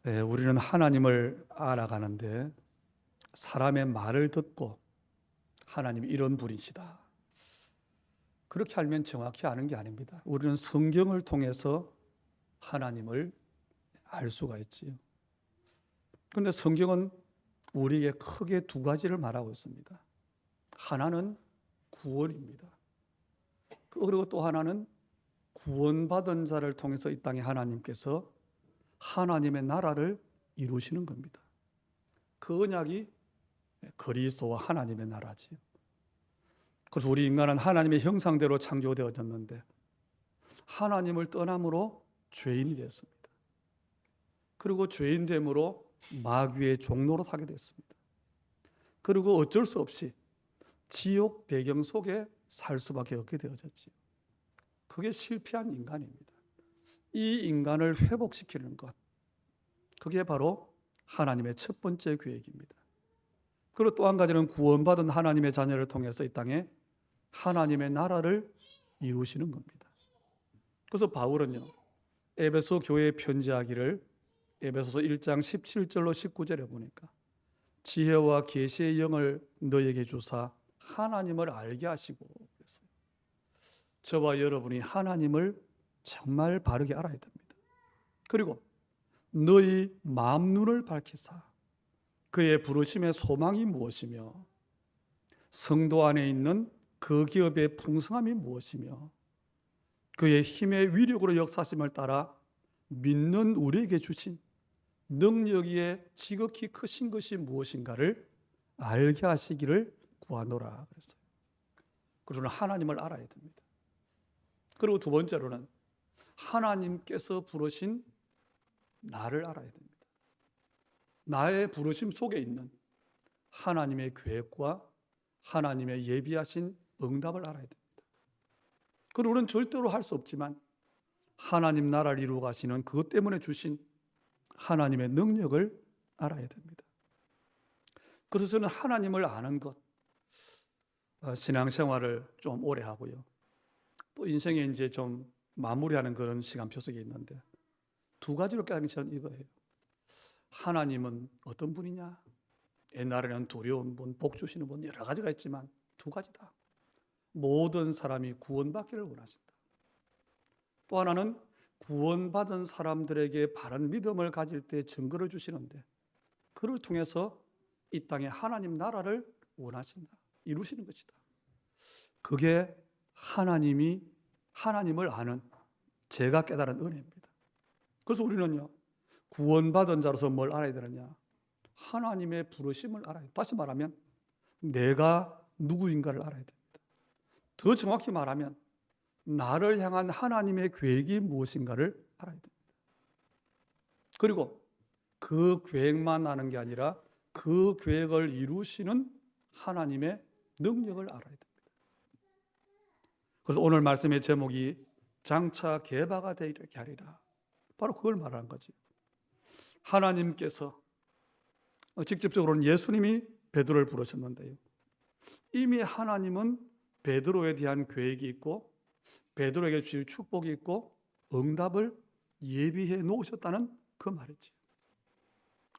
우리는 하나님을 알아가는데 사람의 말을 듣고 하나님이 이런 분이시다, 그렇게 알면 정확히 아는 게 아닙니다. 우리는 성경을 통해서 하나님을 알 수가 있지요. 그런데 성경은 우리에게 크게 두 가지를 말하고 있습니다. 하나는 구원입니다. 그리고 또 하나는 구원받은 자를 통해서 이 땅에 하나님께서 하나님의 나라를 이루시는 겁니다. 그 언약이 그리스도와 하나님의 나라지요. 그래서 우리 인간은 하나님의 형상대로 창조되어졌는데 하나님을 떠남으로 죄인이 됐습니다. 그리고 죄인됨으로 마귀의 종로로 타게 됐습니다. 그리고 어쩔 수 없이 지옥 배경 속에 살 수밖에 없게 되어졌지요. 그게 실패한 인간입니다. 이 인간을 회복시키는 것, 그게 바로 하나님의 첫 번째 계획입니다. 그리고 또 한 가지는 구원받은 하나님의 자녀를 통해서 이 땅에 하나님의 나라를 이루시는 겁니다. 그래서 바울은요, 에베소 교회에 편지하기를 에베소서 1장 17절로 19절에 보니까 지혜와 계시의 영을 너에게 주사 하나님을 알게 하시고 그랬어요. 저와 여러분이 하나님을 정말 바르게 알아야 됩니다. 그리고 너희 마음 눈을 밝히사 그의 부르심의 소망이 무엇이며 성도 안에 있는 그 기업의 풍성함이 무엇이며 그의 힘의 위력으로 역사심을 따라 믿는 우리에게 주신 능력이 지극히 크신 것이 무엇인가를 알게 하시기를 구하노라 그랬어요. 그러나 하나님을 알아야 됩니다. 그리고 두 번째로는 하나님께서 부르신 나를 알아야 됩니다. 나의 부르심 속에 있는 하나님의 계획과 하나님의 예비하신 응답을 알아야 됩니다. 그리고 우리는 절대로 할 수 없지만 하나님 나라를 이루어 가시는 그것 때문에 주신 하나님의 능력을 알아야 됩니다. 그래서 저는 하나님을 아는 것, 신앙생활을 좀 오래 하고요. 또 인생에 이제 좀 마무리하는 그런 시간표 속에 있는데 두 가지로 깨닫는 것은 이거예요. 하나님은 어떤 분이냐? 옛날에는 두려운 분, 복 주시는 분 여러 가지가 있지만 두 가지다. 모든 사람이 구원받기를 원하신다. 또 하나는 구원받은 사람들에게 바른 믿음을 가질 때 증거를 주시는데 그를 통해서 이 땅에 하나님 나라를 원하신다. 이루시는 것이다. 그게 하나님을 아는 제가 깨달은 은혜입니다. 그래서 우리는요, 구원받은 자로서 뭘 알아야 되느냐? 하나님의 부르심을 알아야 돼요. 다시 말하면 내가 누구인가를 알아야 됩니다. 더 정확히 말하면 나를 향한 하나님의 계획이 무엇인가를 알아야 됩니다. 그리고 그 계획만 아는 게 아니라 그 계획을 이루시는 하나님의 능력을 알아야 됩니다. 그래서 오늘 말씀의 제목이 장차 개바가 되게 하리라. 바로 그걸 말하는 거지. 하나님께서 직접적으로는 예수님이 베드로를 부르셨는데요. 이미 하나님은 베드로에 대한 계획이 있고 베드로에게 주실 축복이 있고 응답을 예비해 놓으셨다는 그 말이지.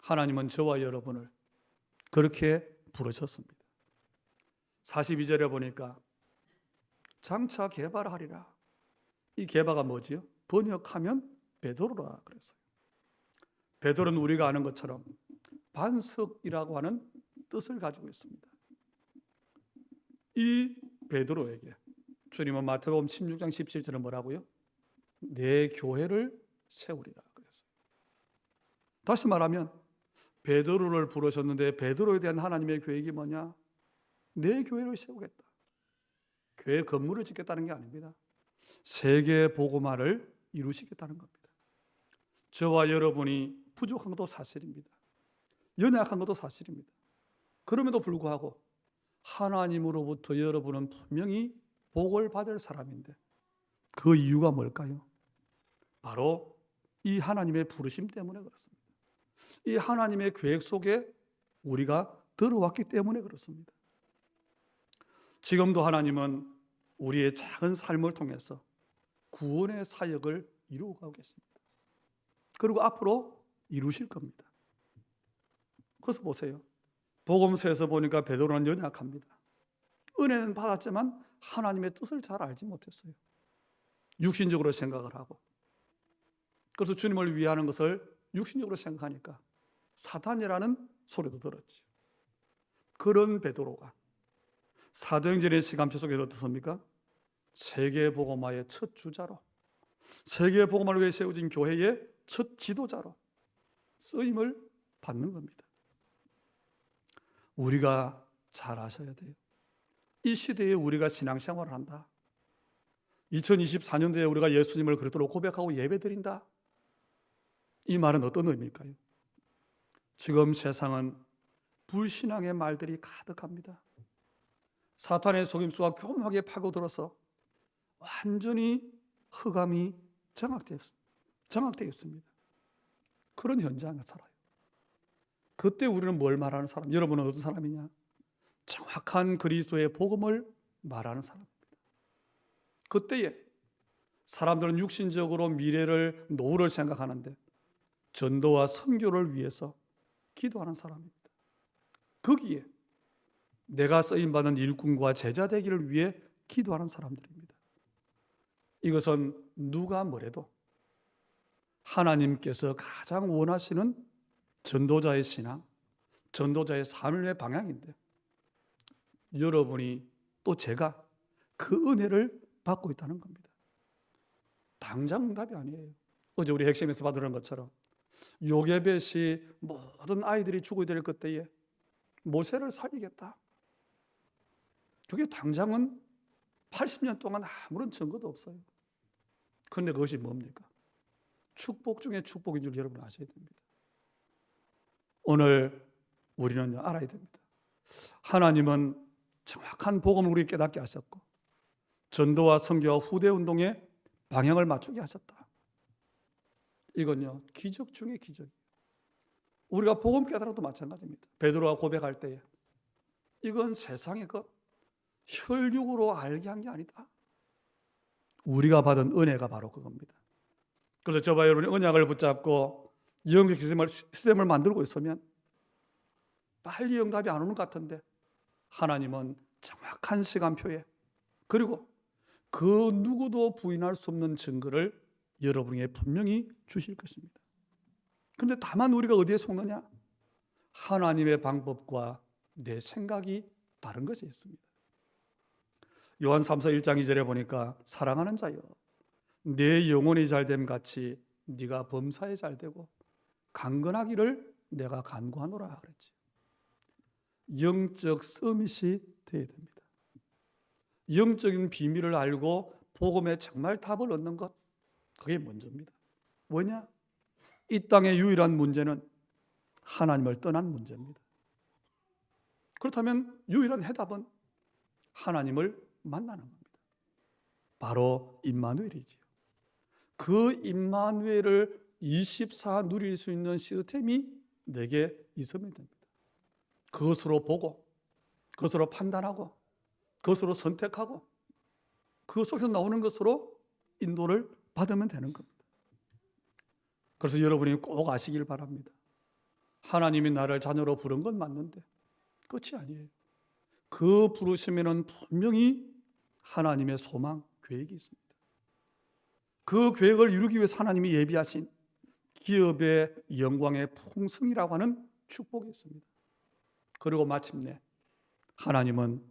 하나님은 저와 여러분을 그렇게 부르셨습니다. 42절에 보니까 장차 개바하리라. 이 개바가 뭐지요? 번역하면 베드로라 그랬어요. 베드로는 우리가 아는 것처럼 반석이라고 하는 뜻을 가지고 있습니다. 이 베드로에게 주님은 마태복음 16장 17절에 뭐라고요? 내 교회를 세우리라 그랬어요. 다시 말하면 베드로를 부르셨는데 베드로에 대한 하나님의 계획이 뭐냐? 내 교회를 세우겠다. 교회 건물을 짓겠다는 게 아닙니다. 세계 복음화를 이루시겠다는 겁니다. 저와 여러분이 부족한 것도 사실입니다. 연약한 것도 사실입니다. 그럼에도 불구하고 하나님으로부터 여러분은 분명히 복을 받을 사람인데 그 이유가 뭘까요? 바로 이 하나님의 부르심 때문에 그렇습니다. 이 하나님의 계획 속에 우리가 들어왔기 때문에 그렇습니다. 지금도 하나님은 우리의 작은 삶을 통해서 구원의 사역을 이루어가고 계십니다. 그리고 앞으로 이루실 겁니다. 그래서 보세요. 복음서에서 보니까 베드로는 연약합니다. 은혜는 받았지만 하나님의 뜻을 잘 알지 못했어요. 육신적으로 생각을 하고. 그래서 주님을 위하는 것을 육신적으로 생각하니까 사탄이라는 소리도 들었죠. 그런 베드로가 사도행전의 시간표 속에서 어떻습니까? 세계복음화의 첫 주자로, 세계복음화를 위해 세워진 교회의 첫 지도자로 쓰임을 받는 겁니다. 우리가 잘 아셔야 돼요. 이 시대에 우리가 신앙생활을 한다. 2024년도에 우리가 예수님을 그리스도로 고백하고 예배드린다. 이 말은 어떤 의미일까요? 지금 세상은 불신앙의 말들이 가득합니다. 사탄의 속임수가 교묘하게 파고들어서 완전히 흑암이 장악되어 있습니다. 그런 현장에 살아요. 그때 우리는 뭘 말하는 사람? 여러분은 어떤 사람이냐? 정확한 그리스도의 복음을 말하는 사람입니다. 그때에 사람들은 육신적으로 미래를, 노후를 생각하는데 전도와 선교를 위해서 기도하는 사람입니다. 거기에 내가 쓰임받은 일꾼과 제자 되기를 위해 기도하는 사람들입니다. 이것은 누가 뭐래도 하나님께서 가장 원하시는 전도자의 신앙, 전도자의 삶의 방향인데 여러분이 또 제가 그 은혜를 받고 있다는 겁니다. 당장 응답이 아니에요. 어제 우리 핵심에서 받으는 것처럼 요게벳이 모든 아이들이 죽어야 될 그때에 모세를 살리겠다. 그게 당장은 80년 동안 아무런 증거도 없어요. 그런데 그것이 뭡니까? 축복 중에 축복인 줄 여러분 아셔야 됩니다. 오늘 우리는 알아야 됩니다. 하나님은 정확한 복음을 우리 깨닫게 하셨고 전도와 선교와 후대 운동의 방향을 맞추게 하셨다. 이건요 기적 중에 기적이에요. 우리가 복음 깨달아도 마찬가지입니다. 베드로가 고백할 때에 이건 세상의 것, 혈육으로 알게 한 게 아니다. 우리가 받은 은혜가 바로 그겁니다. 그래서 저와 여러분이 언약을 붙잡고 영적 시스템을 만들고 있으면 빨리 응답이 안 오는 것 같은데 하나님은 정확한 시간표에 그리고 그 누구도 부인할 수 없는 증거를 여러분에게 분명히 주실 것입니다. 그런데 다만 우리가 어디에 속느냐? 하나님의 방법과 내 생각이 다른 것이 있습니다. 요한 3서 1장 2절에 보니까 사랑하는 자여 내 영혼이 잘됨 같이 네가 범사에 잘되고 강건하기를 내가 간구하노라 그랬지. 영적 서밋이 되어야 됩니다. 영적인 비밀을 알고 복음에 정말 답을 얻는 것, 그게 먼저입니다. 뭐냐? 이 땅의 유일한 문제는 하나님을 떠난 문제입니다. 그렇다면 유일한 해답은 하나님을 만나는 겁니다. 바로 임마누엘이지요. 그 임마누엘을 24 누릴 수 있는 시스템이 내게 있으면 됩니다. 그것으로 보고, 그것으로 판단하고, 그것으로 선택하고, 그 속에서 나오는 것으로 인도를 받으면 되는 겁니다. 그래서 여러분이 꼭 아시길 바랍니다. 하나님이 나를 자녀로 부른 건 맞는데 끝이 아니에요. 그 부르심에는 분명히 하나님의 소망, 계획이 있습니다. 그 계획을 이루기 위해서 하나님이 예비하신 기업의 영광의 풍성이라고 하는 축복이 있습니다. 그리고 마침내 하나님은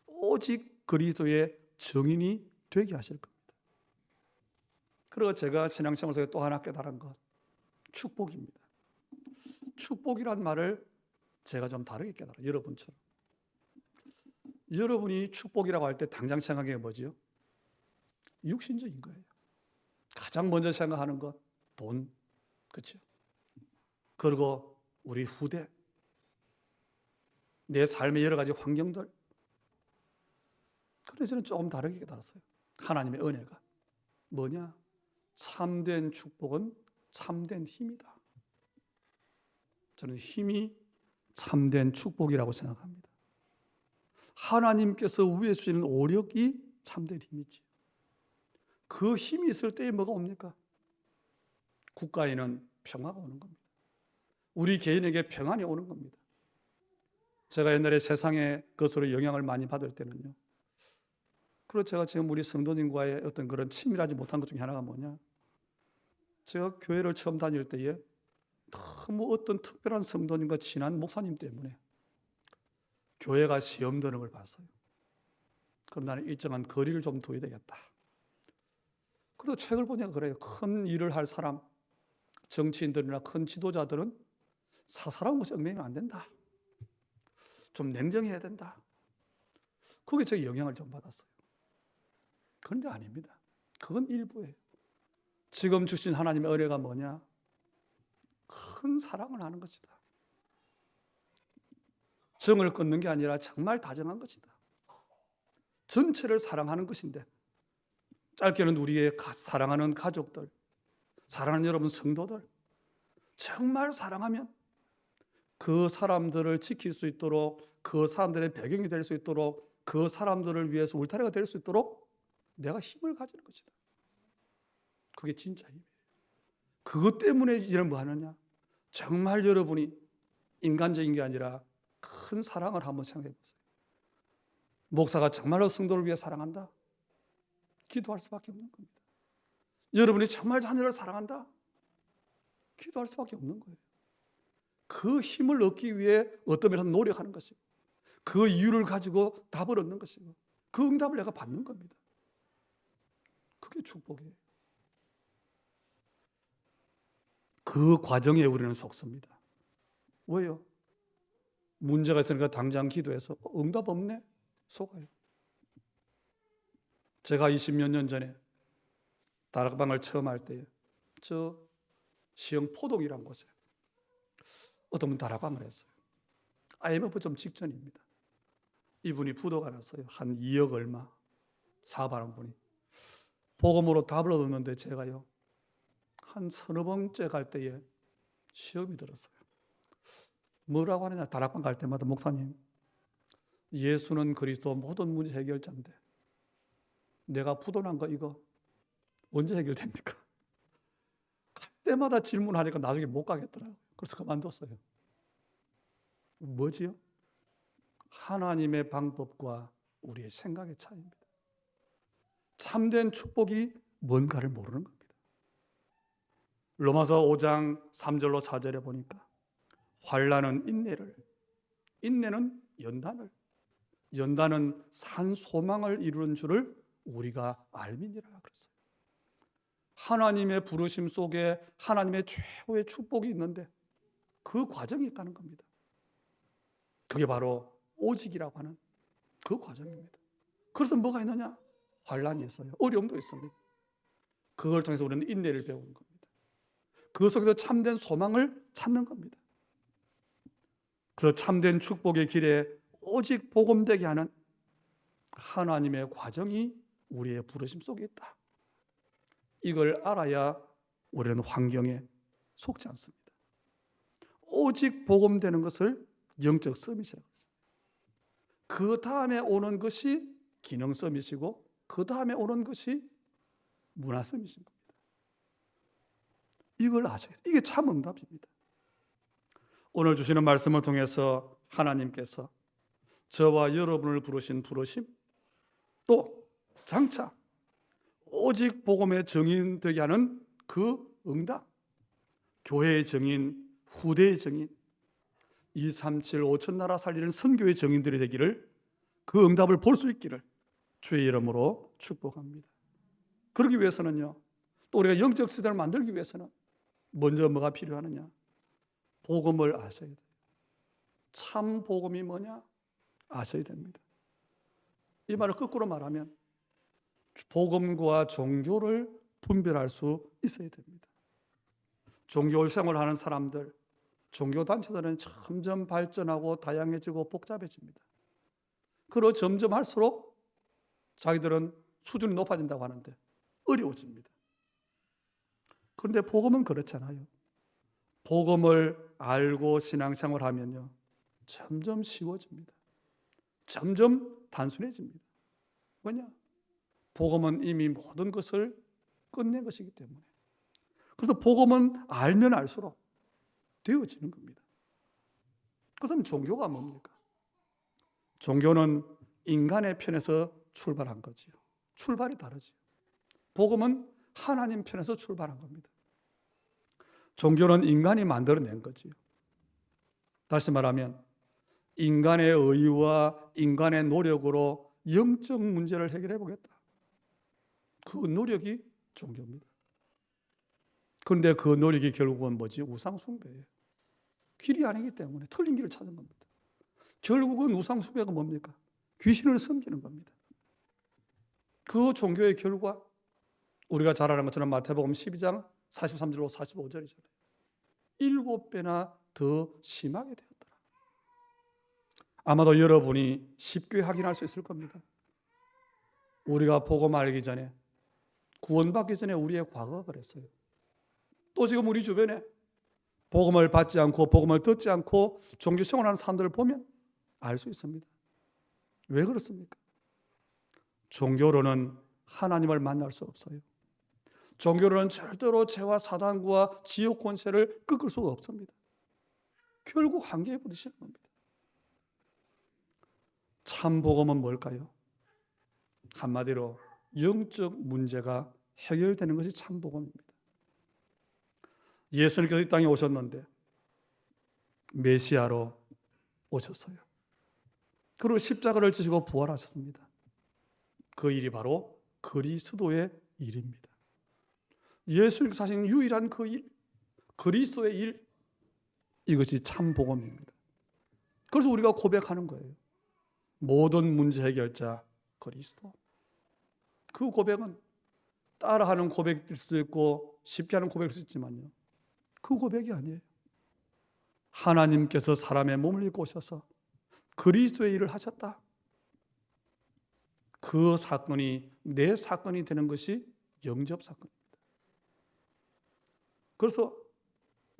오직 그리스도의 증인이 되게 하실 겁니다. 그리고 제가 신앙생활 속에 또 하나 깨달은 것, 축복입니다. 축복이란 말을 제가 좀 다르게 깨달아요. 여러분처럼. 여러분이 축복이라고 할 때 당장 생각해 뭐지요? 육신적인 거예요. 가장 먼저 생각하는 것, 돈, 그렇죠? 그리고 우리 후대, 내 삶의 여러 가지 환경들. 그래서 저는 조금 다르게 깨달았어요. 하나님의 은혜가 뭐냐? 참된 축복은 참된 힘이다. 저는 힘이 참된 축복이라고 생각합니다. 하나님께서 위에 주시는 오력이 참된 힘이지. 그 힘이 있을 때에 뭐가 옵니까? 국가에는 평화가 오는 겁니다. 우리 개인에게 평안이 오는 겁니다. 제가 옛날에 세상의 것으로 영향을 많이 받을 때는요. 그리고 제가 지금 우리 성도님과의 어떤 그런 친밀하지 못한 것 중에 하나가 뭐냐? 제가 교회를 처음 다닐 때에 너무 어떤 특별한 성도님과 친한 목사님 때문에 교회가 시험 드는 걸 봤어요. 그럼 나는 일정한 거리를 좀 둬야 되겠다. 그리고 책을 보니까 그래요. 큰 일을 할 사람, 정치인들이나 큰 지도자들은 사사로운 것이 얽매이면 안 된다. 좀 냉정해야 된다. 그게 제가 영향을 좀 받았어요. 그런데 아닙니다. 그건 일부예요. 지금 주신 하나님의 은혜가 뭐냐? 큰 사랑을 하는 것이다. 정을 끊는 게 아니라 정말 다정한 것이다. 전체를 사랑하는 것인데, 짧게는 우리의 사랑하는 가족들, 사랑하는 여러분 성도들, 정말 사랑하면 그 사람들을 지킬 수 있도록, 그 사람들의 배경이 될 수 있도록, 그 사람들을 위해서 울타리가 될 수 있도록 내가 힘을 가지는 것이다. 그게 진짜 힘이에요. 그것 때문에 이런 뭐 하느냐? 정말 여러분이 인간적인 게 아니라 큰 사랑을 한번 생각해 보세요. 목사가 정말로 성도를 위해 사랑한다? 기도할 수밖에 없는 겁니다. 여러분이 정말 자녀를 사랑한다? 기도할 수밖에 없는 거예요. 그 힘을 얻기 위해 어떤 면에서 노력하는 것이고, 그 이유를 가지고 답을 얻는 것이고, 그 응답을 내가 받는 겁니다. 그게 축복이에요. 그 과정에 우리는 속습니다. 왜요? 문제가 있으니까 당장 기도해서 응답 없네? 속아요. 제가 20몇 년 전에 다락방을 처음 할 때에 저 시흥 포동이라는 곳에 어떤 분 다락방을 했어요. IMF 좀 직전입니다. 이분이 부도가 났어요. 한 2억 얼마 사업하는 분이. 복음으로 답을 얻었는데 제가요 한 서너 번째 갈 때에 시험이 들었어요. 뭐라고 하느냐? 다락방 갈 때마다 목사님, 예수는 그리스도 모든 문제 해결자인데 내가 부도난 거 이거 언제 해결됩니까? 갈 때마다 질문하니까 나중에 못 가겠더라고요. 그래서 그만뒀어요. 뭐지요? 하나님의 방법과 우리의 생각의 차이입니다. 참된 축복이 뭔가를 모르는 겁니다. 로마서 5장 3절로 4절에 보니까 환난은 인내를, 인내는 연단을, 연단은 산 소망을 이루는 줄을 우리가 알미니라 그랬어요. 하나님의 부르심 속에 하나님의 최고의 축복이 있는데 그 과정이 있다는 겁니다. 그게 바로 오직이라고 하는 그 과정입니다. 그래서 뭐가 있느냐? 환난이 있어요. 어려움도 있습니다. 그걸 통해서 우리는 인내를 배우는 겁니다. 그 속에서 참된 소망을 찾는 겁니다. 그 참된 축복의 길에 오직 복음되게 하는 하나님의 과정이 우리의 부르심 속에 있다. 이걸 알아야 우리는 환경에 속지 않습니다. 오직 복음되는 것을 영적 서밋이라고 하죠. 그 다음에 오는 것이 기능 서밋이고 그 다음에 오는 것이 문화 서밋인 겁니다. 이걸 아셔야 돼요. 이게 참 응답입니다. 오늘 주시는 말씀을 통해서 하나님께서 저와 여러분을 부르신 부르심, 또 장차 오직 복음의 증인 되게 하는 그 응답, 교회의 증인, 후대의 증인, 237 5천 나라 살리는 선교의 증인들이 되기를, 그 응답을 볼 수 있기를 주의 이름으로 축복합니다. 그러기 위해서는요, 또 우리가 영적 시대를 만들기 위해서는 먼저 뭐가 필요하느냐? 복음을 아셔야 돼요. 참 복음이 뭐냐? 아셔야 됩니다. 이 말을 거꾸로 말하면 복음과 종교를 분별할 수 있어야 됩니다. 종교 생활하는 사람들, 종교 단체들은 점점 발전하고 다양해지고 복잡해집니다. 그리고 점점 할수록 자기들은 수준이 높아진다고 하는데 어려워집니다. 그런데 복음은 그렇잖아요. 복음을 알고 신앙생활 하면요, 점점 쉬워집니다. 점점 단순해집니다. 왜냐? 복음은 이미 모든 것을 끝낸 것이기 때문에. 그래서 복음은 알면 알수록 되어지는 겁니다. 그럼 종교가 뭡니까? 종교는 인간의 편에서 출발한 거지요. 출발이 다르지요. 복음은 하나님 편에서 출발한 겁니다. 종교는 인간이 만들어낸 거지요. 다시 말하면 인간의 의와 인간의 노력으로 영적 문제를 해결해 보겠다. 그 노력이 종교입니다. 그런데 그 노력이 결국은 뭐지? 우상숭배예요. 길이 아니기 때문에 틀린 길을 찾는 겁니다. 결국은 우상숭배가 뭡니까? 귀신을 섬기는 겁니다. 그 종교의 결과 우리가 잘 아는 것처럼 마태복음 12장 43절로 45절이잖아요. 7배나 더 심하게 되었더라. 아마도 여러분이 쉽게 확인할 수 있을 겁니다. 우리가 복음 알기 전에, 구원받기 전에 우리의 과거가 그랬어요. 또 지금 우리 주변에 복음을 받지 않고 복음을 듣지 않고 종교 생활하는 사람들을 보면 알 수 있습니다. 왜 그렇습니까? 종교로는 하나님을 만날 수 없어요. 종교로는 절대로 죄와 사단과 지옥 권세를 꺾을 수가 없습니다. 결국 한계에 부딪히는 겁니다. 참 복음은 뭘까요? 한마디로 영적 문제가 해결되는 것이 참 복음입니다. 예수님께서 이 땅에 오셨는데 메시아로 오셨어요. 그리고 십자가를 지시고 부활하셨습니다. 그 일이 바로 그리스도의 일입니다. 예수님께서 하신 유일한 그 일, 그리스도의 일, 이것이 참 복음입니다. 그래서 우리가 고백하는 거예요. 모든 문제 해결자 그리스도. 그 고백은 따라하는 고백일 수도 있고 쉽게 하는 고백일 수 있지만요, 그 고백이 아니에요. 하나님께서 사람의 몸을 입고 오셔서 그리스도의 일을 하셨다. 그 사건이 내 사건이 되는 것이 영접 사건입니다. 그래서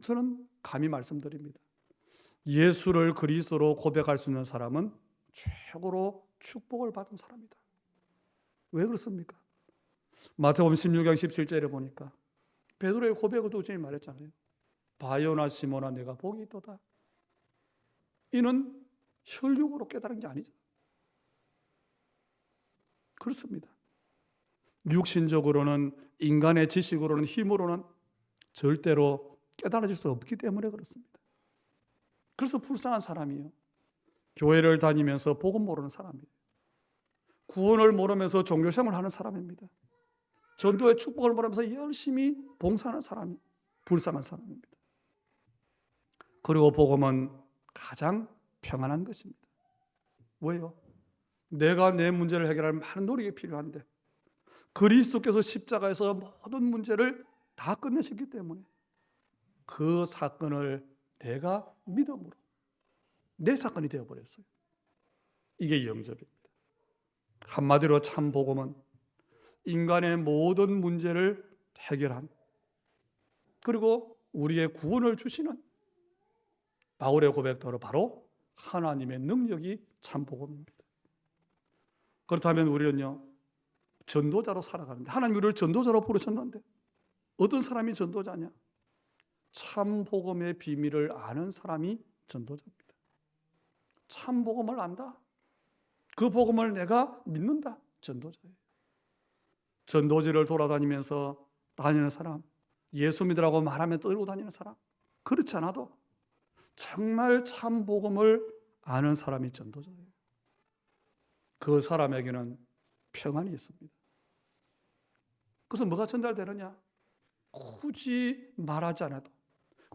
저는 감히 말씀드립니다. 예수를 그리스도로 고백할 수 있는 사람은 최고로 축복을 받은 사람이다. 왜 그렇습니까? 마태복음 16장 17절에 보니까 베드로의 고백을 또 주님이 말했잖아요. 바요나 시모나 내가 복이 있도다. 이는 혈육으로 깨달은 게 아니죠. 그렇습니다. 육신적으로는, 인간의 지식으로는, 힘으로는 절대로 깨달아질 수 없기 때문에 그렇습니다. 그래서 불쌍한 사람이에요. 교회를 다니면서 복음 모르는 사람이에요. 구원을 모르면서 종교생활을 하는 사람입니다. 전도의 축복을 모르면서 열심히 봉사하는 사람이 불쌍한 사람입니다. 그리고 복음은 가장 평안한 것입니다. 왜요? 내가 내 문제를 해결할 많은 노력이 필요한데 그리스도께서 십자가에서 모든 문제를 다 끝내셨기 때문에 그 사건을 내가 믿음으로 내 사건이 되어버렸어요. 이게 영접입니다. 한마디로 참 복음은 인간의 모든 문제를 해결한, 그리고 우리의 구원을 주시는 바울의 고백대로 바로 하나님의 능력이 참 복음입니다. 그렇다면 우리는요, 전도자로 살아가는데, 하나님 우리를 전도자로 부르셨는데 어떤 사람이 전도자냐? 참 복음의 비밀을 아는 사람이 전도자입니다. 참 복음을 안다. 그 복음을 내가 믿는다. 전도자예요. 전도지를 돌아다니면서 다니는 사람, 예수 믿으라고 말하면 떠들고 다니는 사람, 그렇지 않아도 정말 참 복음을 아는 사람이 전도자예요. 그 사람에게는 평안이 있습니다. 그래서 뭐가 전달되느냐? 굳이 말하지 않아도,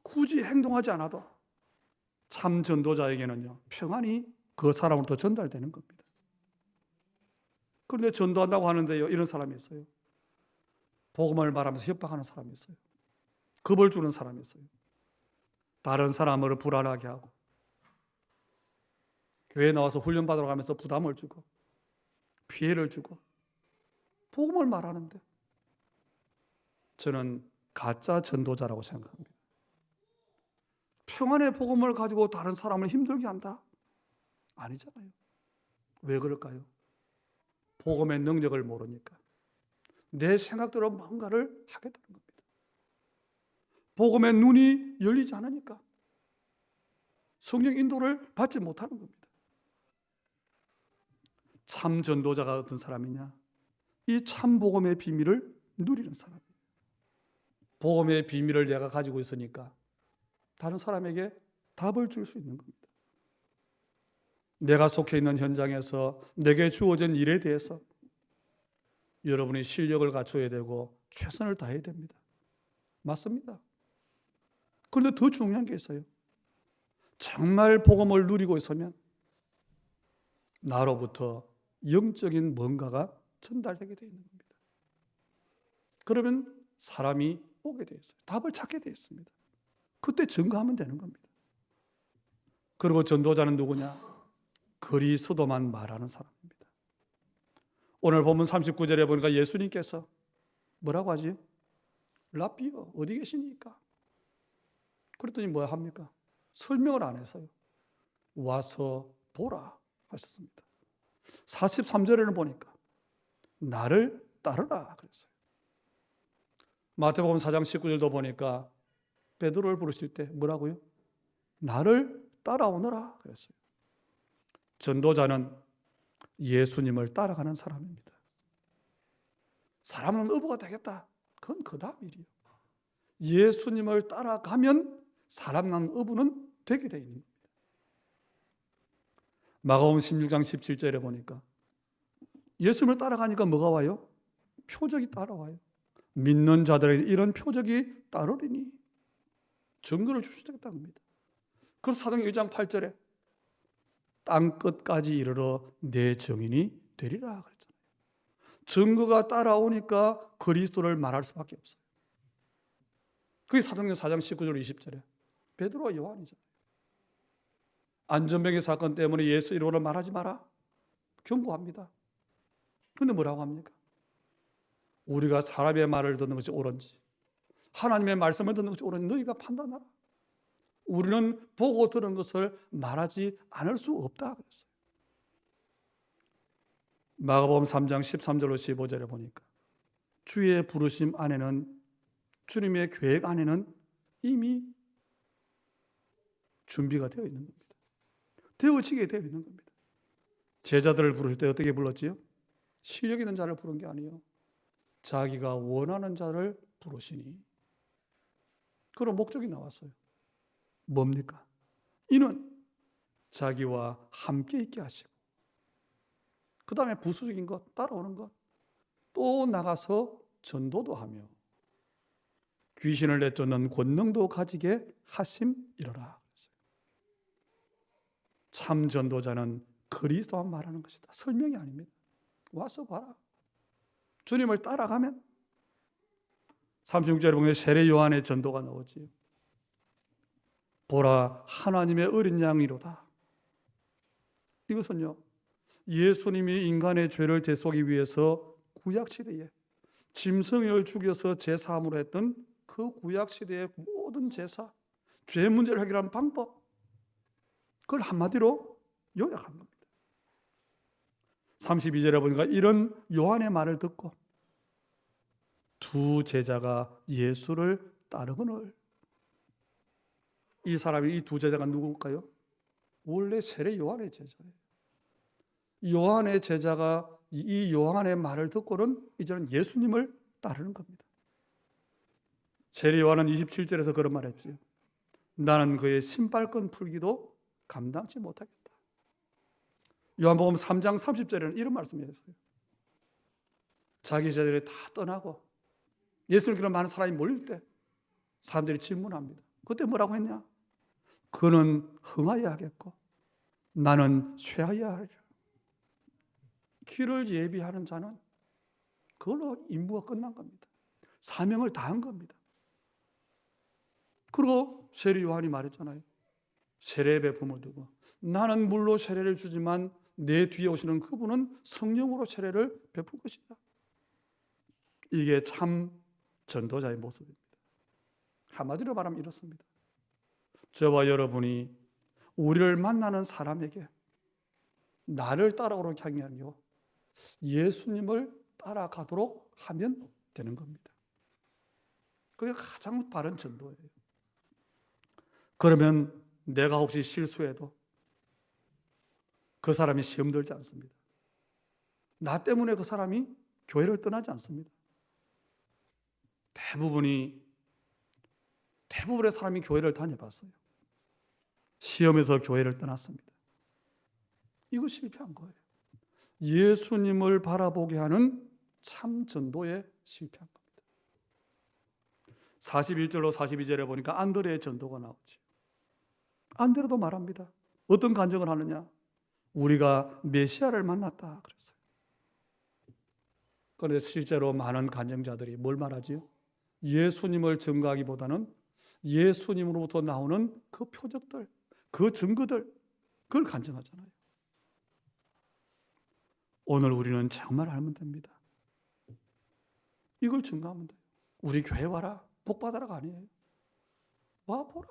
굳이 행동하지 않아도 참 전도자에게는요, 평안이 그 사람으로부터 전달되는 겁니다. 그런데 전도한다고 하는데요, 이런 사람이 있어요. 복음을 말하면서 협박하는 사람이 있어요. 겁을 주는 사람이 있어요. 다른 사람을 불안하게 하고, 교회에 나와서 훈련받으러 가면서 부담을 주고 피해를 주고 복음을 말하는데, 저는 가짜 전도자라고 생각합니다. 평안의 복음을 가지고 다른 사람을 힘들게 한다? 아니잖아요. 왜 그럴까요? 복음의 능력을 모르니까 내 생각대로 뭔가를 하겠다는 겁니다. 복음의 눈이 열리지 않으니까 성령 인도를 받지 못하는 겁니다. 참 전도자가 어떤 사람이냐? 이 참 복음의 비밀을 누리는 사람이에요. 복음의 비밀을 내가 가지고 있으니까 다른 사람에게 답을 줄 수 있는 겁니다. 내가 속해 있는 현장에서 내게 주어진 일에 대해서 여러분이 실력을 갖춰야 되고 최선을 다해야 됩니다. 맞습니다. 그런데 더 중요한 게 있어요. 정말 복음을 누리고 있으면 나로부터 영적인 뭔가가 전달되게 되어 있는 겁니다. 그러면 사람이 오게 되어 있어요. 답을 찾게 되어 있습니다. 그때 증거하면 되는 겁니다. 그리고 전도자는 누구냐? 그리스도만 말하는 사람입니다. 오늘 본문 39절에 보니까 예수님께서 뭐라고 하지? 랍비요, 어디 계시니까? 그랬더니 뭐야 합니까? 설명을 안 해서요. 와서 보라 하셨습니다. 43절에는 보니까 나를 따르라 그랬어요. 마태복음 4장 19절도 보니까 베드로를 부르실 때 뭐라고요? 나를 따라오너라 그랬어요. 전도자는 예수님을 따라가는 사람입니다. 사람은 어부가 되겠다. 그건 그 다음 일이에요. 예수님을 따라가면 사람 난 어부는 되게 되어 있는 겁니다. 마가복음 16장 17절에 보니까 예수님을 따라가니까 뭐가 와요? 표적이 따라와요. 믿는 자들에게 이런 표적이 따르리니 증거를 주시겠다는 겁니다. 그래서 사도행전 1장 8절에 땅 끝까지 이르러 내 증인이 되리라 그랬잖아요. 증거가 따라오니까 그리스도를 말할 수밖에 없어요. 그게 사도행전 4장 19절 20절에 베드로와 요한이잖아요. 안전병의 사건 때문에 예수 이름으로 말하지 마라 경고합니다. 그런데 뭐라고 합니까? 우리가 사람의 말을 듣는 것이 옳은지 하나님의 말씀을 듣는 것이 옳은지 너희가 판단하라. 우리는 보고 들은 것을 말하지 않을 수 없다 그랬어요. 마가복음 3장 13절로 15절에 보니까 주의 부르심 안에는 주님의 계획 안에는 이미 준비가 되어 있는 겁니다. 되어지게 되어 있는 겁니다. 제자들을 부르실 때 어떻게 불렀지요? 실력 있는 자를 부른 게 아니에요. 자기가 원하는 자를 부르시니. 그런 목적이 나왔어요. 뭡니까? 이는 자기와 함께 있게 하시고 그 다음에 부수적인 것, 따라오는 것, 또 나가서 전도도 하며 귀신을 내쫓는 권능도 가지게 하심이로라. 참 전도자는 그리스도만 말하는 것이다. 설명이 아닙니다. 와서 봐라. 주님을 따라가면 36절에 보면 세례 요한의 전도가 나오지요. 보라 하나님의 어린 양이로다. 이것은요 예수님이 인간의 죄를 대속하기 위해서 구약시대에 짐승을 죽여서 제사함으로 했던 그 구약시대의 모든 제사, 죄 문제를 해결하는 방법, 그걸 한마디로 요약한 겁니다. 32절에 보니까 이런 요한의 말을 듣고 두 제자가 예수를 따르거늘. 이 사람이 이 두 제자가 누구일까요? 원래 세례 요한의 제자예요. 요한의 제자가 이 요한의 말을 듣고는 이제는 예수님을 따르는 겁니다. 세례 요한은 27절에서 그런 말 했지요. 나는 그의 신발끈 풀기도 감당치 못하겠다. 요한복음 3장 30절에는 이런 말씀을 했어요. 자기 제자들이 다 떠나고 예수님께로 많은 사람이 몰릴 때 사람들이 질문합니다. 그때 뭐라고 했냐? 그는 흥하여야 하겠고 나는 쇠하여야 하리라. 길을 예비하는 자는 그걸로 임무가 끝난 겁니다. 사명을 다한 겁니다. 그리고 세례 요한이 말했잖아요. 세례 베품을 두고 나는 물로 세례를 주지만 내 뒤에 오시는 그분은 성령으로 세례를 베풀 것이다. 이게 참 전도자의 모습입니다. 한마디로 말하면 이렇습니다. 저와 여러분이 우리를 만나는 사람에게 나를 따라오도록 향하며 예수님을 따라가도록 하면 되는 겁니다. 그게 가장 바른 전도예요. 그러면 내가 혹시 실수해도 그 사람이 시험 들지 않습니다. 나 때문에 그 사람이 교회를 떠나지 않습니다. 대부분의 사람이 교회를 다녀봤어요. 시험에서 교회를 떠났습니다. 이거 실패한 거예요. 예수님을 바라보게 하는 참 전도에 실패한 겁니다. 41절로 42절에 보니까 안드레의 전도가 나오죠. 안드레도 말합니다. 어떤 간증을 하느냐? 우리가 메시아를 만났다 그랬어요. 그런데 실제로 많은 간증자들이 뭘 말하지요? 예수님을 증거하기보다는 예수님으로부터 나오는 그 표적들, 그 증거들, 그걸 간증하잖아요. 오늘 우리는 정말 알면 됩니다. 이걸 증거하면 돼요. 우리 교회 와라, 복 받아라가 아니에요. 와 보라.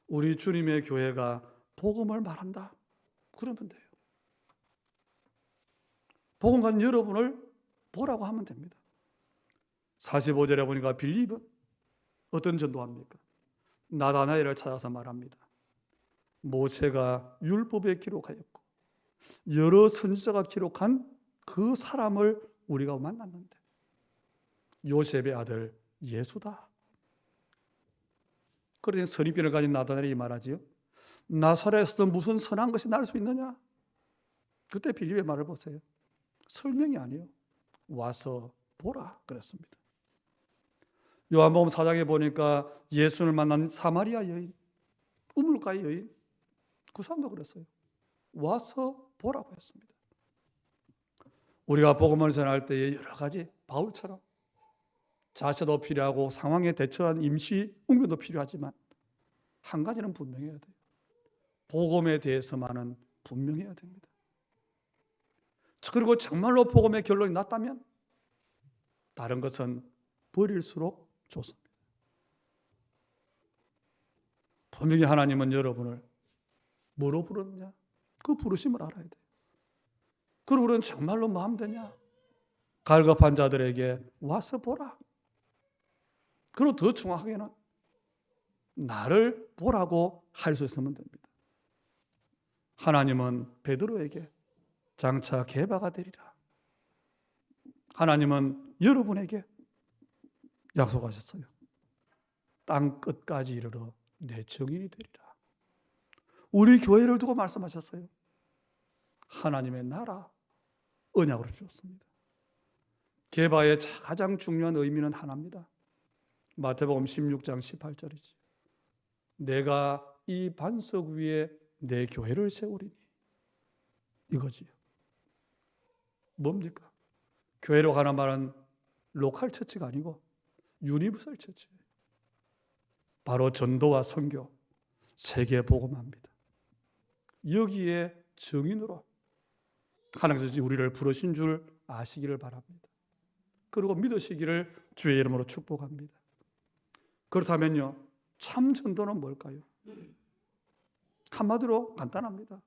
우리 주님의 교회가 복음을 말한다. 그러면 돼요. 복음 가진 여러분을 보라고 하면 됩니다. 45절에 보니까 빌립은 어떤 전도합니까? 나다나엘을 찾아서 말합니다. 모세가 율법에 기록하였고 여러 선지자가 기록한 그 사람을 우리가 만났는데 요셉의 아들 예수다. 그러니 선입견을 가진 나다나엘이 말하지요. 나사렛에서 무슨 선한 것이 날 수 있느냐? 그때 빌립의 말을 보세요. 설명이 아니에요. 와서 보라 그랬습니다. 요한복음 4장에 보니까 예수를 만난 사마리아 여인, 우물가의 여인, 그 사람도 그랬어요. 와서 보라고 했습니다. 우리가 복음을 전할 때에 여러 가지 바울처럼 자세도 필요하고 상황에 대처한 임시 응변도 필요하지만 한 가지는 분명해야 돼요. 복음에 대해서만은 분명해야 됩니다. 그리고 정말로 복음의 결론이 났다면 다른 것은 버릴수록 좋습니다. 분명히 하나님은 여러분을 뭐로 부르느냐? 그 부르심을 알아야 돼요. 그리고 우리는 정말로 마음되냐? 갈급한 자들에게 와서 보라. 그리고 더 정확하게는 나를 보라고 할 수 있으면 됩니다. 하나님은 베드로에게 장차 게바가 되리라. 하나님은 여러분에게 약속하셨어요. 땅 끝까지 이르러 내 증인이 되리라. 우리 교회를 두고 말씀하셨어요. 하나님의 나라 언약으로 주셨습니다. 게바의 가장 중요한 의미는 하나입니다. 마태복음 16장 18절이지. 내가 이 반석 위에 내 교회를 세우리니. 이거지요. 뭡니까? 교회로 가는 말은 로컬 처치가 아니고 유니버설 처치예요. 바로 전도와 선교, 세계 복음화입니다. 여기에 증인으로 하나님께서 우리를 부르신 줄 아시기를 바랍니다. 그리고 믿으시기를 주의 이름으로 축복합니다. 그렇다면요, 참 전도는 뭘까요? 한마디로 간단합니다.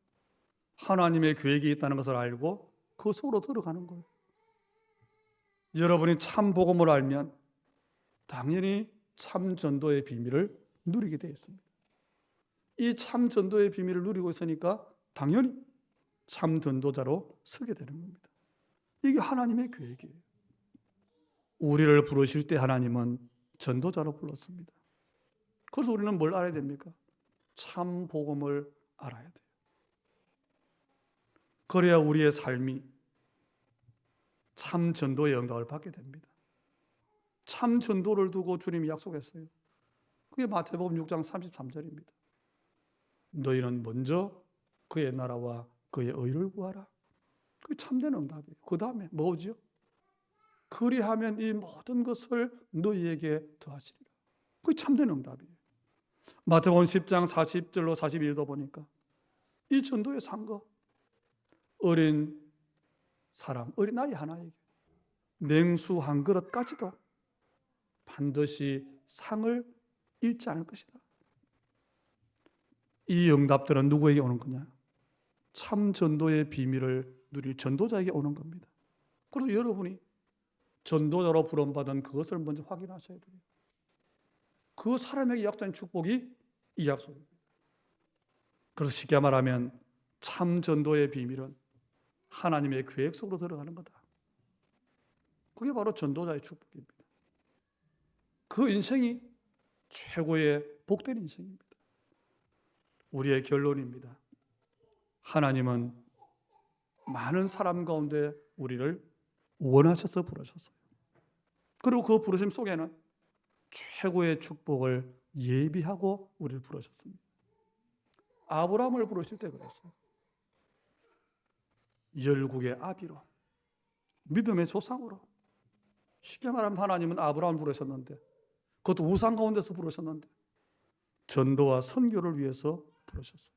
하나님의 계획이 있다는 것을 알고 그 속으로 들어가는 거예요. 여러분이 참 복음을 알면 당연히 참 전도의 비밀을 누리게 되어 있습니다. 이 참 전도의 비밀을 누리고 있으니까 당연히 참 전도자로 서게 되는 겁니다. 이게 하나님의 계획이에요. 우리를 부르실 때 하나님은 전도자로 불렀습니다. 그래서 우리는 뭘 알아야 됩니까? 참 복음을 알아야 돼요. 그래야 우리의 삶이 참 전도의 영광을 받게 됩니다. 참 전도를 두고 주님이 약속했어요. 그게 마태복음 6장 33절입니다. 너희는 먼저 그의 나라와 그의 의를 구하라. 그게 참된 응답이에요. 그 다음에 뭐지요? 그리하면 이 모든 것을 너희에게 더하시리라. 그게 참된 응답이에요. 마태복음 10장 40절로 41도 보니까 이 전도의 상거, 어린 사람, 어린아이 하나에게 냉수 한 그릇까지도 반드시 상을 잃지 않을 것이다. 이 응답들은 누구에게 오는 거냐? 참 전도의 비밀을 누릴 전도자에게 오는 겁니다. 그래서 여러분이 전도자로 부름받은 그것을 먼저 확인하셔야 돼요. 그 사람에게 약속된 축복이 이 약속입니다. 그래서 쉽게 말하면 참 전도의 비밀은 하나님의 계획 속으로 들어가는 거다. 그게 바로 전도자의 축복입니다. 그 인생이 최고의 복된 인생입니다. 우리의 결론입니다. 하나님은 많은 사람 가운데 우리를 원하셔서 부르셨어요. 그리고 그 부르심 속에는 최고의 축복을 예비하고 우리를 부르셨습니다. 아브라함을 부르실 때 그랬어요. 열국의 아비로, 믿음의 조상으로. 쉽게 말하면 하나님은 아브라함을 부르셨는데, 그것도 우상 가운데서 부르셨는데 전도와 선교를 위해서 부르셨어요.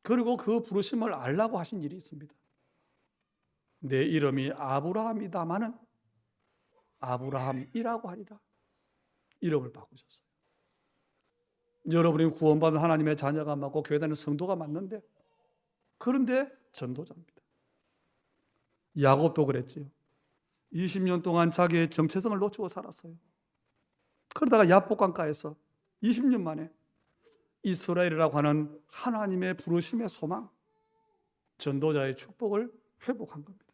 그리고 그 부르심을 알라고 하신 일이 있습니다. 내 이름이 아브라함이다마는 아브라함이라고 하리라. 이름을 바꾸셨어요. 여러분이 구원받은 하나님의 자녀가 맞고 교회 다니는 성도가 맞는데, 그런데 전도자입니다. 야곱도 그랬지요. 20년 동안 자기의 정체성을 놓치고 살았어요. 그러다가 야복강가에서 20년 만에 이스라엘이라고 하는 하나님의 부르심의 소망, 전도자의 축복을 회복한 겁니다.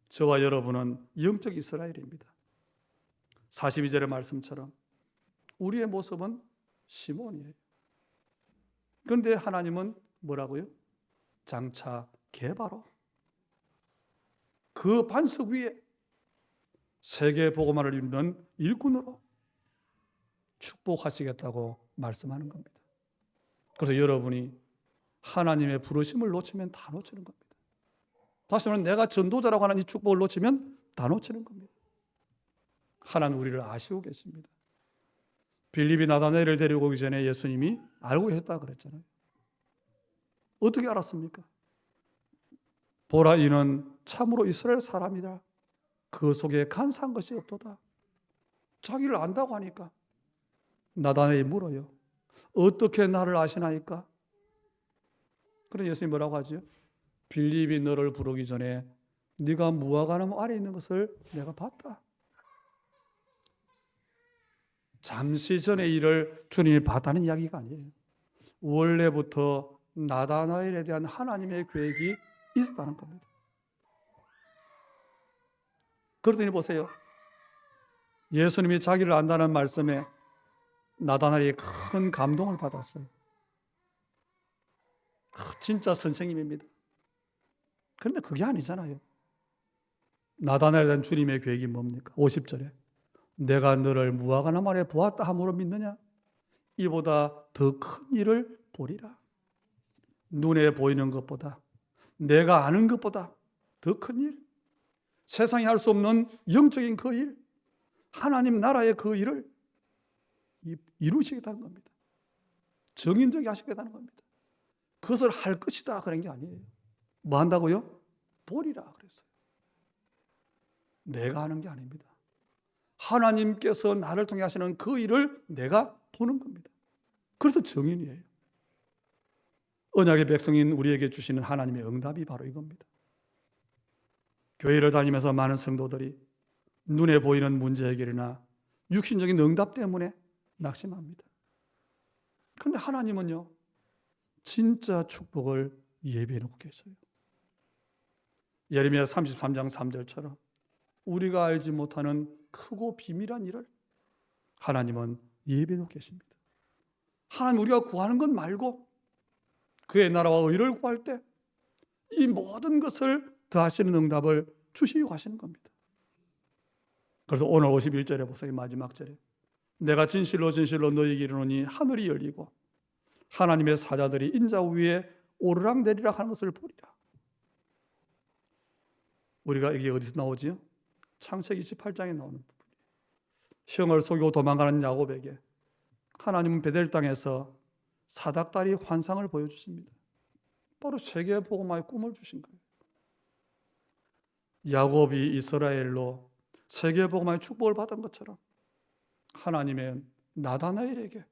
저와 여러분은 영적 이스라엘입니다. 42절의 말씀처럼 우리의 모습은 시몬이에요. 그런데 하나님은 뭐라고요? 장차 개바로 그 반석 위에 세계 복음화를 이루는 일꾼으로 축복하시겠다고 말씀하는 겁니다. 그래서 여러분이 하나님의 부르심을 놓치면 다 놓치는 겁니다. 다시 말하면 내가 전도자라고 하는 이 축복을 놓치면 다 놓치는 겁니다. 하나님 우리를 아시고 계십니다. 빌립이 나다나엘을 데리고 오기 전에 예수님이 알고 계셨다고 그랬잖아요. 어떻게 알았습니까? 보라, 이는 참으로 이스라엘 사람이라. 그 속에 간사한 것이 없도다. 자기를 안다고 하니까 나다나엘이 물어요. 어떻게 나를 아시나이까? 그래서 예수님이 뭐라고 하죠? 빌립이 너를 부르기 전에 네가 무화과나무 아래 있는 것을 내가 봤다. 잠시 전의 일을 주님이 봤다는 이야기가 아니에요. 원래부터 나다나엘에 대한 하나님의 계획이 있었다는 겁니다. 그러더니 보세요. 예수님이 자기를 안다는 말씀에 나다나엘이 큰 감동을 받았어요. 진짜 선생님입니다. 그런데 그게 아니잖아요. 나다나엘에 대한 주님의 계획이 뭡니까? 50절에 내가 너를 무화과나무 아래 보았다 함으로 믿느냐? 이보다 더 큰 일을 보리라. 눈에 보이는 것보다, 내가 아는 것보다 더 큰 일, 세상이 할 수 없는 영적인 그 일, 하나님 나라의 그 일을 이루시겠다는 겁니다. 정인되게 하시겠다는 겁니다. 그것을 할 것이다 그런 게 아니에요. 뭐 한다고요? 보리라 그랬어요. 내가 하는 게 아닙니다. 하나님께서 나를 통해 하시는 그 일을 내가 보는 겁니다. 그래서 정인이에요. 언약의 백성인 우리에게 주시는 하나님의 응답이 바로 이겁니다. 교회를 다니면서 많은 성도들이 눈에 보이는 문제 해결이나 육신적인 응답 때문에 낙심합니다. 그런데 하나님은요, 진짜 축복을 예비해 놓고 계셔요. 예레미야 33장 3절처럼 우리가 알지 못하는 크고 비밀한 일을 하나님은 예비해 놓고 계십니다. 하나님 우리가 구하는 것 말고 그의 나라와 의를 구할 때 이 모든 것을 더하시는 응답을 주시고 하시는 겁니다. 그래서 오늘 51절에 보세요. 마지막 절에 내가 진실로 진실로 너희에게 이르노니 하늘이 열리고 하나님의 사자들이 인자 위에 오르락내리락 하는 것을 보리라. 우리가 이게 어디서 나오지요? 창세기 28장에 나오는 부분이에요. 형을 속이고 도망가는 야곱에게 하나님은 베델 땅에서 사닥다리 환상을 보여주십니다. 바로 세계 복음화의 꿈을 주신 거예요. 야곱이 이스라엘로 세계 복음화의 축복을 받은 것처럼 하나님의 나다나엘에게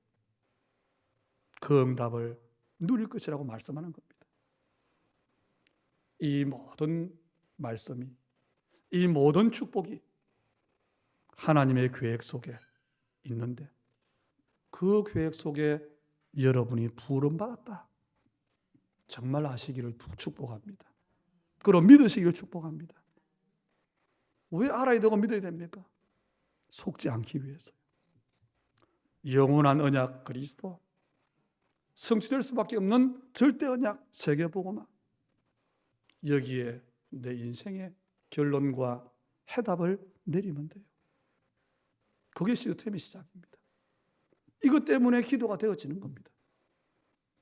그 응답을 누릴 것이라고 말씀하는 겁니다. 이 모든 말씀이, 이 모든 축복이 하나님의 계획 속에 있는데 그 계획 속에 여러분이 부름받았다. 정말 아시기를 축복합니다. 그럼 믿으시기를 축복합니다. 왜 알아야 되고 믿어야 됩니까? 속지 않기 위해서요. 영원한 언약 그리스도, 성취될 수밖에 없는 절대 언약 세계복음화, 여기에 내 인생의 결론과 해답을 내리면 돼요. 그게 시스템의 시작입니다. 이것 때문에 기도가 되어지는 겁니다.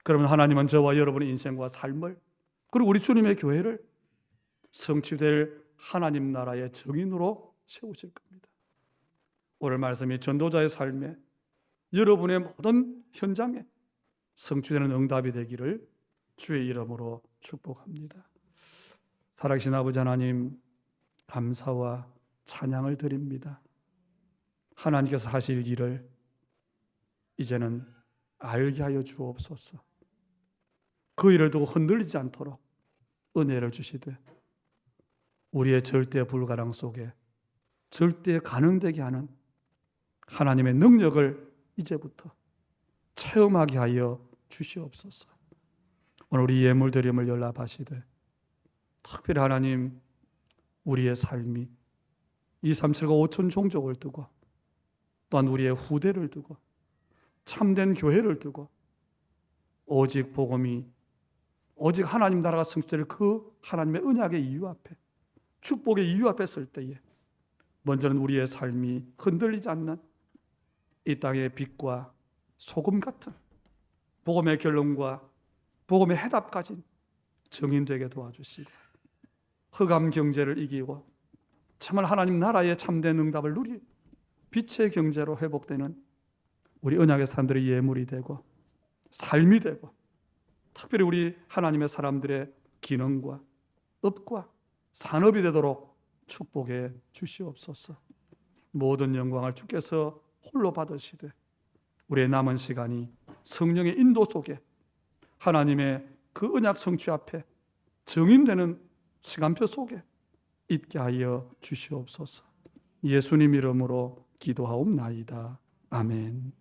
그러면 하나님은 저와 여러분의 인생과 삶을, 그리고 우리 주님의 교회를 성취될 하나님 나라의 증인으로 세우실 겁니다. 오늘 말씀이 전도자의 삶에, 여러분의 모든 현장에 성취되는 응답이 되기를 주의 이름으로 축복합니다. 살아계신 아버지 하나님, 감사와 찬양을 드립니다. 하나님께서 하실 일을 이제는 알게 하여 주옵소서. 그 일을 두고 흔들리지 않도록 은혜를 주시되, 우리의 절대 불가능 속에 절대 가능되게 하는 하나님의 능력을 이제부터 체험하게 하여 주시옵소서. 오늘 우리 예물드림을 연락하시되, 특별히 하나님, 우리의 삶이 2, 3, 7과 5천 종족을 두고, 또한 우리의 후대를 두고, 참된 교회를 두고, 오직 복음이, 오직 하나님 나라가 성취될 그 하나님의 언약의 이유 앞에, 축복의 이유 앞에 설 때에 먼저는 우리의 삶이 흔들리지 않는 이 땅의 빛과 소금 같은 복음의 결론과 복음의 해답 가진 증인되게 도와주시고, 흑암 경제를 이기고 정말 하나님 나라의 참된 응답을 누릴 빛의 경제로 회복되는 우리 언약의 사람들의 예물이 되고 삶이 되고, 특별히 우리 하나님의 사람들의 기능과 업과 산업이 되도록 축복해 주시옵소서. 모든 영광을 주께서 홀로 받으시되, 우리의 남은 시간이 성령의 인도 속에 하나님의 그 언약 성취 앞에 증인되는 시간표 속에 있게 하여 주시옵소서. 예수님 이름으로 기도하옵나이다. 아멘.